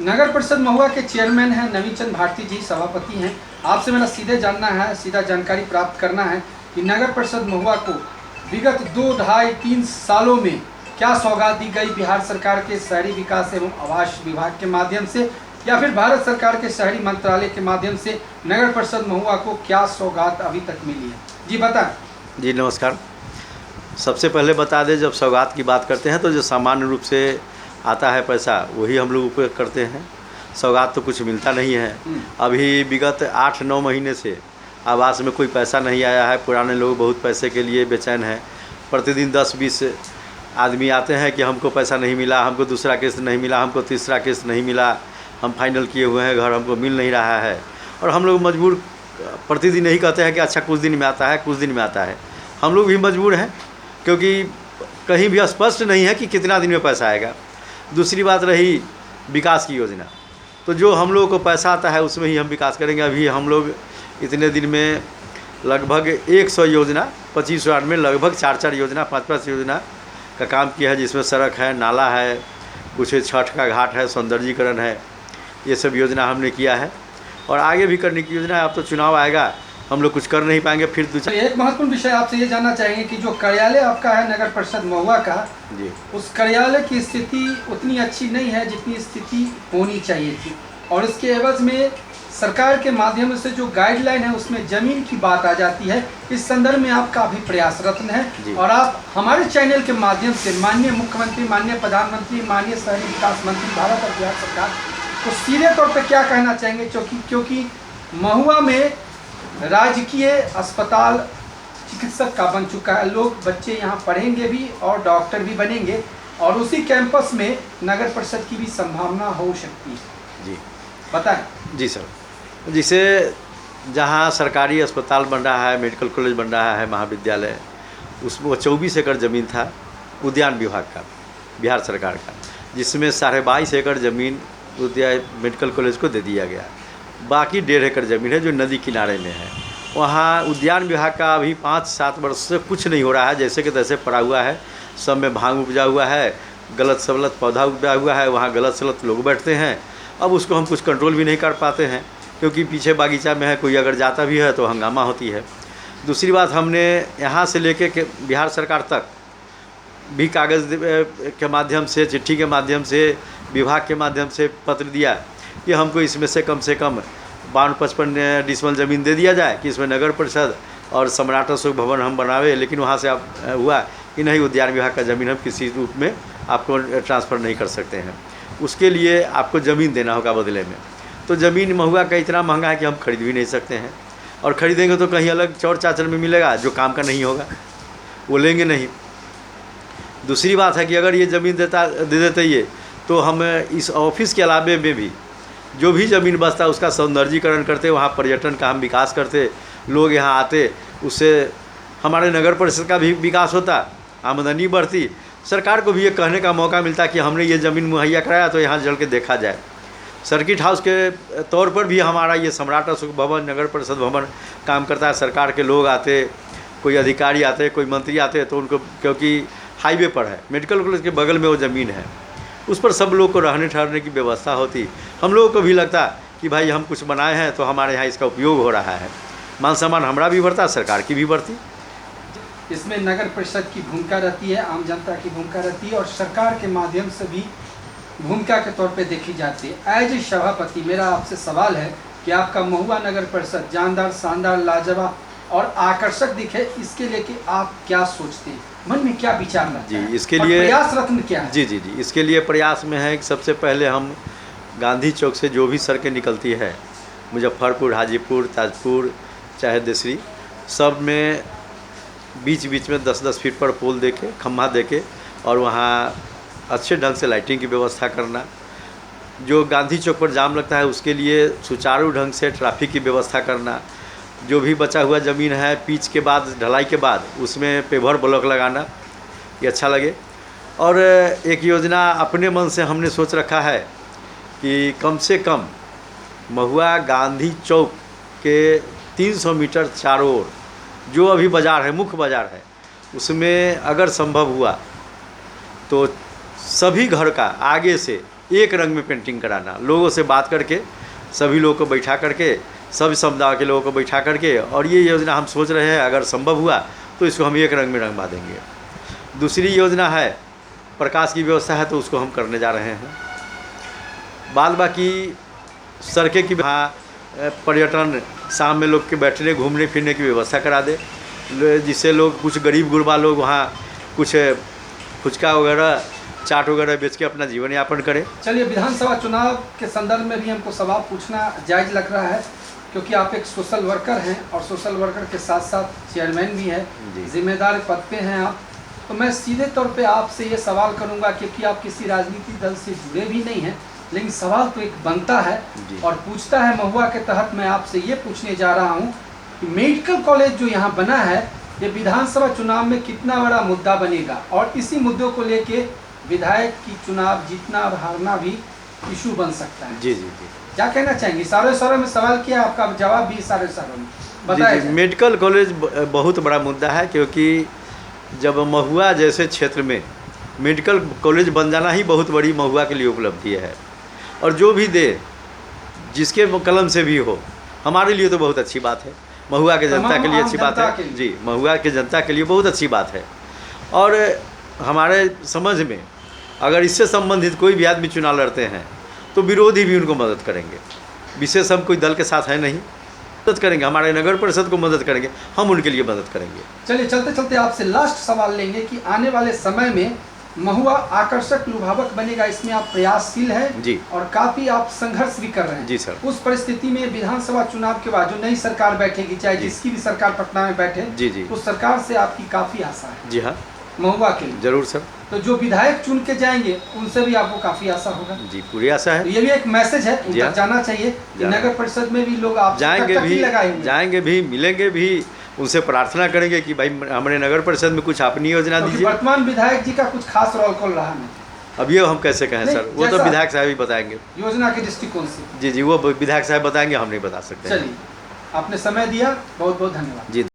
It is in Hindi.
नगर परिषद महुआ के चेयरमैन हैं नवीन चंद भारती जी, सभापति हैं। आपसे मेरा सीधा जानकारी प्राप्त करना है कि नगर परिषद महुआ को विगत 2, 2.5, 3 सालों में क्या सौगात दी गई बिहार सरकार के शहरी विकास एवं आवास विभाग के माध्यम से, या फिर भारत सरकार के शहरी मंत्रालय के माध्यम से नगर परिषद महुआ को क्या सौगात अभी तक मिली है? जी बताएं। जी नमस्कार। सबसे पहले बता दें, जब सौगात की बात करते हैं तो जो सामान्य रूप से आता है पैसा वही हम लोग उपयोग करते हैं। सौगात तो कुछ मिलता नहीं है। अभी विगत 8-9 महीने से आवास में कोई पैसा नहीं आया है। पुराने लोग बहुत पैसे के लिए बेचैन हैं। प्रतिदिन 10-20 आदमी आते हैं कि हमको पैसा नहीं मिला, हमको दूसरा किस्त नहीं मिला, हमको तीसरा किस्त नहीं मिला, हम फाइनल किए हुए हैं, घर हमको मिल नहीं रहा है। और हम लोग मजबूर प्रतिदिन यही कहते हैं कि अच्छा कुछ दिन में आता है, कुछ दिन में आता है। हम लोग भी मजबूर हैं क्योंकि कहीं भी स्पष्ट नहीं है कि कितना दिन में पैसा आएगा। दूसरी बात रही विकास की योजना, तो जो हम लोगों को पैसा आता है उसमें ही हम विकास करेंगे। अभी हम लोग इतने दिन में लगभग 100 योजना 25 वार्ड में लगभग 4-4 योजना 5-5 योजना का काम किया है, जिसमें सड़क है, नाला है, कुछ छठ का घाट है, सौंदर्यीकरण है, ये सब योजना हमने किया है और आगे भी करने की योजना है। अब तो चुनाव आएगा, हम लोग कुछ कर नहीं पाएंगे। फिर दूसरा एक महत्वपूर्ण विषय आपसे ये जानना चाहेंगे कि जो कार्यालय आपका है नगर परिषद महुआ का जी, उस कार्यालय की स्थिति उतनी अच्छी नहीं है जितनी स्थिति होनी चाहिए थी, और इसके एवज में सरकार के माध्यम से जो गाइडलाइन है उसमें जमीन की बात आ जाती है। इस संदर्भ में आप काफ़ी प्रयासरत हैं और आप हमारे चैनल के माध्यम से माननीय मुख्यमंत्री, माननीय प्रधानमंत्री, माननीय शहरी विकास मंत्री भारत और बिहार सरकार को सीधे तौर पर क्या कहना चाहेंगे, क्योंकि महुआ में राजकीय अस्पताल चिकित्सक का बन चुका है। लोग बच्चे यहाँ पढ़ेंगे भी और डॉक्टर भी बनेंगे, और उसी कैंपस में नगर परिषद की भी संभावना हो सकती है। जी बताएं। जी सर, जिसे जहाँ सरकारी अस्पताल बन रहा है, मेडिकल कॉलेज बन रहा है, महाविद्यालय, उसमें 24 एकड़ ज़मीन था उद्यान विभाग का, बिहार सरकार का, जिसमें 22.5 एकड़ ज़मीन उद्यान मेडिकल कॉलेज को दे दिया गया। बाकी 1.5 एकड़ ज़मीन है जो नदी किनारे में है। वहाँ उद्यान विभाग का अभी 5-7 वर्ष से कुछ नहीं हो रहा है, जैसे कि तैसे पड़ा हुआ है। सब में भांग उपजा हुआ है, गलत सलत पौधा उपजा हुआ है, वहाँ गलत सलत लोग बैठते हैं। अब उसको हम कुछ कंट्रोल भी नहीं कर पाते हैं क्योंकि पीछे बागीचा में है, कोई अगर जाता भी है तो हंगामा होती है। दूसरी बात, हमने यहाँ से लेके के बिहार सरकार तक भी कागज़ के माध्यम से, चिट्ठी के माध्यम से, विभाग के माध्यम से पत्र दिया कि हमको इसमें से कम 52-55 डिसमल ज़मीन दे दिया जाए कि इसमें नगर परिषद और सम्राट अशोक भवन हम बनावे। लेकिन वहाँ से आप हुआ कि नहीं, उद्यान विभाग का ज़मीन हम किसी रूप में आपको ट्रांसफ़र नहीं कर सकते हैं, उसके लिए आपको ज़मीन देना होगा बदले में। तो ज़मीन महुआ का इतना महंगा है कि हम खरीद भी नहीं सकते हैं, और ख़रीदेंगे तो कहीं अलग चौर चाचर में मिलेगा जो काम का नहीं होगा, वो लेंगे नहीं। दूसरी बात है कि अगर ये ज़मीन दे देते ये, तो हम इस ऑफिस के अलावे में भी जो भी ज़मीन बचता उसका सौंदर्यीकरण करते, वहाँ पर्यटन का हम विकास करते, लोग यहाँ आते, उससे हमारे नगर परिषद का भी विकास होता, आमदनी बढ़ती, सरकार को भी ये कहने का मौका मिलता कि हमने ये ज़मीन मुहैया कराया तो यहाँ चल के देखा जाए। सर्किट हाउस के तौर पर भी हमारा ये सम्राट अशोक भवन, नगर परिषद भवन काम करता है। सरकार के लोग आते, कोई अधिकारी आते, कोई मंत्री आते, तो उनको, क्योंकि हाईवे पर है, मेडिकल कॉलेज के बगल में वो ज़मीन है, उस पर सब लोग को रहने ठहरने की व्यवस्था होती। हम लोगों को भी लगता कि भाई हम कुछ बनाए हैं तो हमारे यहाँ इसका उपयोग हो रहा है, मान सम्मान हमारा भी बढ़ता, सरकार की भी बढ़ती। इसमें नगर परिषद की भूमिका रहती है, आम जनता की भूमिका रहती है, और सरकार के माध्यम से भी भूमिका के तौर पे देखी जाती है। एज ए सभापति मेरा आपसे सवाल है कि आपका महुआ नगर परिषद जानदार, शानदार, लाजवाब और आकर्षक दिखे, इसके लिए कि आप क्या सोचते हैं, मन में क्या विचार रहता जी, है, इसके लिए प्रयासरत में क्या है? जी जी जी, इसके लिए प्रयास में है कि सबसे पहले हम गांधी चौक से जो भी सड़कें निकलती है, मुजफ्फरपुर, हाजीपुर, ताजपुर, चाहे देसरी, सब में बीच बीच में 10-10 फीट पर पोल देके, खम्भा देके, और वहाँ अच्छे ढंग से लाइटिंग की व्यवस्था करना। जो गांधी चौक पर जाम लगता है उसके लिए सुचारू ढंग से ट्रैफिक की व्यवस्था करना। जो भी बचा हुआ ज़मीन है, पिच के बाद, ढलाई के बाद, उसमें पेवर ब्लॉक लगाना, ये अच्छा लगे। और एक योजना अपने मन से हमने सोच रखा है कि कम से कम महुआ गांधी चौक के 300 मीटर चारों ओर जो अभी बाज़ार है, मुख्य बाज़ार है, उसमें अगर संभव हुआ तो सभी घर का आगे से एक रंग में पेंटिंग कराना, लोगों से बात करके, सभी लोगों को बैठा करके, सभी समुदाय के लोगों को बैठा करके, और ये योजना हम सोच रहे हैं अगर संभव हुआ तो इसको हम एक रंग में रंगवा देंगे। दूसरी योजना है प्रकाश की व्यवस्था है, तो उसको हम करने जा रहे हैं। बाद बाकी सड़कें की पर्यटन, शाम में लोग के बैठने घूमने फिरने की व्यवस्था करा दे, जिससे लोग कुछ गरीब गुरबा लोग वहाँ कुछ फुचका वगैरह चाट वगैरह बेच के अपना जीवन यापन करें। चलिए, विधानसभा चुनाव के संदर्भ में भी हमको सवाल पूछना जायज़ लग रहा है, क्योंकि आप एक सोशल वर्कर हैं और सोशल वर्कर के साथ साथ चेयरमैन भी हैं, जिम्मेदार पद पे हैं आप। तो मैं सीधे तौर पे आपसे ये सवाल करूंगा, क्योंकि आप किसी राजनीतिक दल से जुड़े भी नहीं हैं, लेकिन सवाल तो एक बनता है और पूछता है। महुआ के तहत मैं आपसे ये पूछने जा रहा हूँ कि मेडिकल कॉलेज जो यहाँ बना है, ये विधानसभा चुनाव में कितना बड़ा मुद्दा बनेगा, और इसी मुद्दों को लेके विधायक की चुनाव जीतना और हारना भी इशू बन सकता है। जी जी जी, क्या कहना चाहेंगे? इशारों में सवाल किया, आपका जवाब भी इशारों में बताइए। मेडिकल कॉलेज बहुत बड़ा मुद्दा है, क्योंकि जब महुआ जैसे क्षेत्र में मेडिकल कॉलेज बन जाना ही बहुत बड़ी महुआ के लिए उपलब्धि है, और जो भी दे जिसके कलम से भी हो, हमारे लिए तो बहुत अच्छी बात है, महुआ के जनता के लिए अच्छी बात है। जी, महुआ के जनता के लिए बहुत अच्छी बात है। और हमारे समझ में अगर इससे संबंधित कोई भी आदमी चुनाव लड़ते हैं तो विरोधी भी उनको मदद करेंगे। विशेष हम कोई दल के साथ है नहीं, मदद करेंगे, हमारे नगर परिषद को मदद करेंगे, हम उनके लिए मदद करेंगे। चलिए, चलते चलते आपसे लास्ट सवाल लेंगे कि आने वाले समय में महुआ आकर्षक लुभावक बनेगा, इसमें आप प्रयासशील हैं जी, और काफी आप संघर्ष भी कर रहे हैं। जी सर। उस परिस्थिति में विधानसभा चुनाव के बाद जो नई सरकार बैठेगी, चाहे जिसकी भी सरकार पटना में बैठे, जी जी, उस सरकार से आपकी काफी आशा है। जी हाँ, महुआ के लिए जरूर सर। तो जो विधायक चुन के जाएंगे उनसे भी आपको काफी आशा होगा। जी, पूरी आशा है। तो ये भी एक मैसेज है, उन तक जाना चाहिए कि नगर परिषद में भी लोग आप जाएंगे भी, मिलेंगे भी, उनसे प्रार्थना करेंगे कि भाई हमारे नगर परिषद में कुछ अपनी योजना दीजिए। वर्तमान विधायक जी का कुछ खास रोल कॉल रहा नहीं, अब ये हम कैसे कहें सर, वो तो विधायक साहब ही बताएंगे योजना के दृष्टिकोण से। जी जी, वो विधायक साहब बताएंगे, हम नहीं बता सकते। चलिए, आपने समय दिया, बहुत बहुत धन्यवाद। जी।